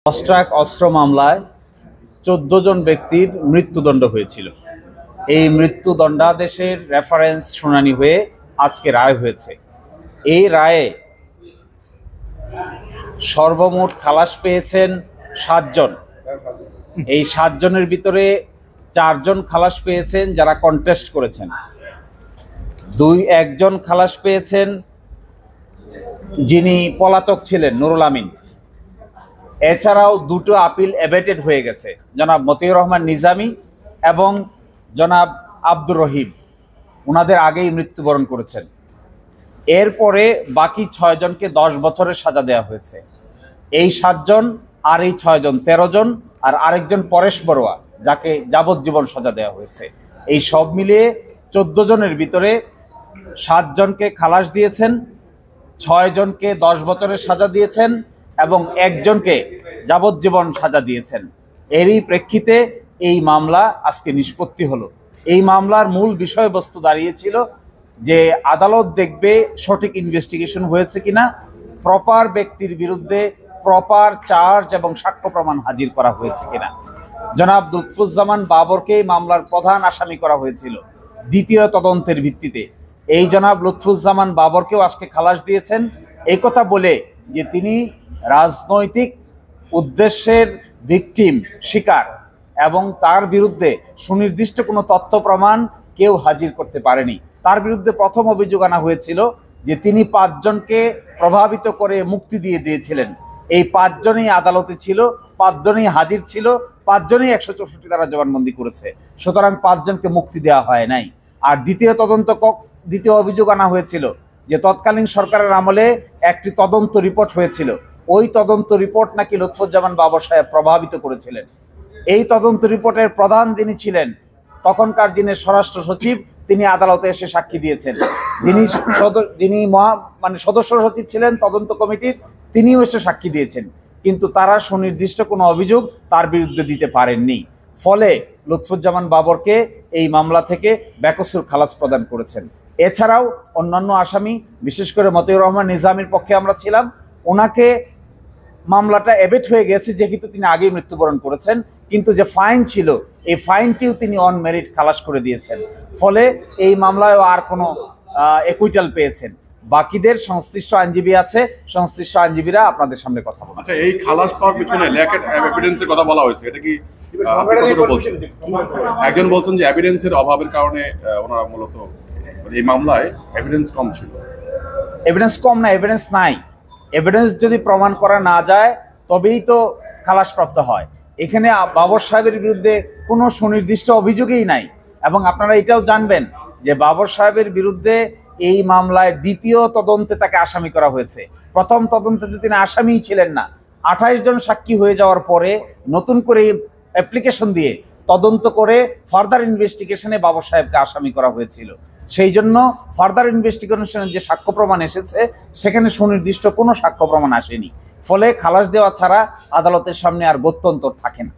অস্ট্রাক অস্ত্র মামলায় ১৪ জন ব্যক্তির মৃত্যুদণ্ড হয়েছিল। এই মৃত্যুদণ্ডাদেশের রেফারেন্স শুনানি হয়ে আজকে রায় হয়েছে। এই রায়ে সর্বমোট খালাস পেয়েছেন ৭ জন। এই ৭ জনের ভিতরে ৪ জন খালাস পেয়েছেন যারা কন্টেস্ট করেছেন, একজন খালাস পেয়েছেন যিনি পলাতক ছিলেন, নুরুল আমিন। এছাড়াও 2টো আপিল অ্যাবেটেড হয়ে গেছে, জনাব মতিউর রহমান নিজামী এবং জনাব আব্দুর রহিম, ওনাদের আগেই মৃত্যুবরণ করেছেন। এরপরে বাকি 6 জনকে 10 বছরের সাজা দেওয়া হয়েছে। এই 7 জন আর এই 6 জন 13 জন, আর আরেকজন পরেশ বড়ুয়া যাকে যাবজ্জীবন সাজা দেওয়া হয়েছে। এই সব মিলিয়ে 14 জনের ভিতরে 7 জনকে খালাস দিয়েছেন, 6 জনকে 10 বছরের সাজা দিয়েছেন এবং একজনকে যাবজ্জীবন সাজা দিয়েছেন। এরই প্রেক্ষিতে এই মামলা আজকে নিষ্পত্তি হলো। এই মামলার মূল বিষয়বস্তু দাঁড়িয়েছিল যে আদালত দেখবে সঠিক ইনভেস্টিগেশন হয়েছে কিনা, প্রপার ব্যক্তির বিরুদ্ধে প্রপার চার্জ এবং সাক্ষ্য প্রমাণ হাজির করা হয়েছে কিনা। জনাব লুৎফুজ্জামান বাবরকে মামলার প্রধান আসামি করা হয়েছিল দ্বিতীয় তদন্তের ভিত্তিতে। এই জনাব লুৎফুজ্জামান বাবরকেও আজকে খালাস দিয়েছেন এই কথা বলে যে তিনি রাজনৈতিক উদ্দেশ্যের ভিকটিম, শিকার, এবং তার বিরুদ্ধে সুনির্দিষ্ট কোনো তথ্য প্রমাণ কেউ হাজির করতে পারেনি। তার বিরুদ্ধে প্রথম অভিযোগ আনা হয়েছিল যে তিনি 5 জনকে প্রভাবিত করে মুক্তি দিয়ে দিয়েছিলেন। এই 5 জনই আদালতে ছিল, 5 জনই হাজির ছিল, 5 জনই 164 ধারা জবানবন্দি করেছে, সুতরাং 5 জনকে মুক্তি দেওয়া হয় নাই। আর দ্বিতীয় অভিযোগ আনা হয়েছিল যে তৎকালীন সরকারের আমলে একটি তদন্ত রিপোর্ট হয়েছিল, ওই তদন্ত রিপোর্ট নাকি লুৎফুজ্জামান বাবর সাহেব প্রভাবিত করেছিলেন। এই তদন্ত রিপোর্টের প্রধান যিনি ছিলেন, তখনকার যিনি স্বরাষ্ট্র সচিব, তিনি আদালতে এসে সাক্ষী দিয়েছেন। যিনি সদস্য সচিব ছিলেন তদন্ত কমিটির, তিনিও এসে সাক্ষী দিয়েছেন, কিন্তু তারা সুনির্দিষ্ট কোনো অভিযোগ তার বিরুদ্ধে দিতে পারেননি। ফলে লুৎফুজ্জামান বাবরকে এই মামলা থেকে বেকসুর খালাস প্রদান করেছেন। এছাড়াও অন্যান্য আসামি, বিশেষ করে মতিউর রহমান নিজামীর পক্ষে আমরা ছিলাম, ওনাকে মামলাটা অ্যাবেট হয়ে গেছে যেহেতু তিনি আগেই মৃত্যুবরণ করেছেন, কিন্তু যে ফাইন ছিল এই ফাইনটিও তিনি অন মেরিট খালাস করে দিয়েছেন। ফলে এই মামলায়ও আর কোনো একুইটাল পেয়েছেন। বাকিদের সংশ্লিষ্ট আইনজীবী আছে, সংশ্লিষ্ট আইনজীবীরা আপনাদের সামনে কথা বলবেন। আচ্ছা, এই খালাস পাওয়ার পিছনে ল্যাক অফ এভিডেন্সের কথা বলা হয়েছে, এটা কি একজন বলছেন যে এভিডেন্সের অভাবের কারণে ওনারা মূলত এই মামলায় এভিডেন্স কম ছিল? এভিডেন্স কম না, এভিডেন্স নাই। এভিডেন্স যদি প্রমাণ করা না যায় তবেই তো খালাসপ্রাপ্ত হয়। এখানে বাবর সাহেবের বিরুদ্ধে কোনো সুনির্দিষ্ট অভিযোগই নাই। এবং আপনারা এটাও জানবেন যে বাবর সাহেবের বিরুদ্ধে এই মামলায় দ্বিতীয় তদন্তে তাকে আসামি করা হয়েছে। প্রথম তদন্তে তিনি আসামিই ছিলেন না। 28 জন সাক্ষী হয়ে যাওয়ার পরে নতুন করে অ্যাপ্লিকেশন দিয়ে তদন্ত করে ফার্দার ইনভেস্টিগেশনে বাবর সাহেবকে আসামি করা হয়েছিল। সেই জন্য ফার্দার ইনভেস্টিগেশনের যে সাক্ষ্য প্রমাণ এসেছে সেখানে সুনির্দিষ্ট কোনো সাক্ষ্য প্রমাণ আসেনি। ফলে খালাস দেওয়া ছাড়া আদালতের সামনে আর গত্যন্তর থাকে না।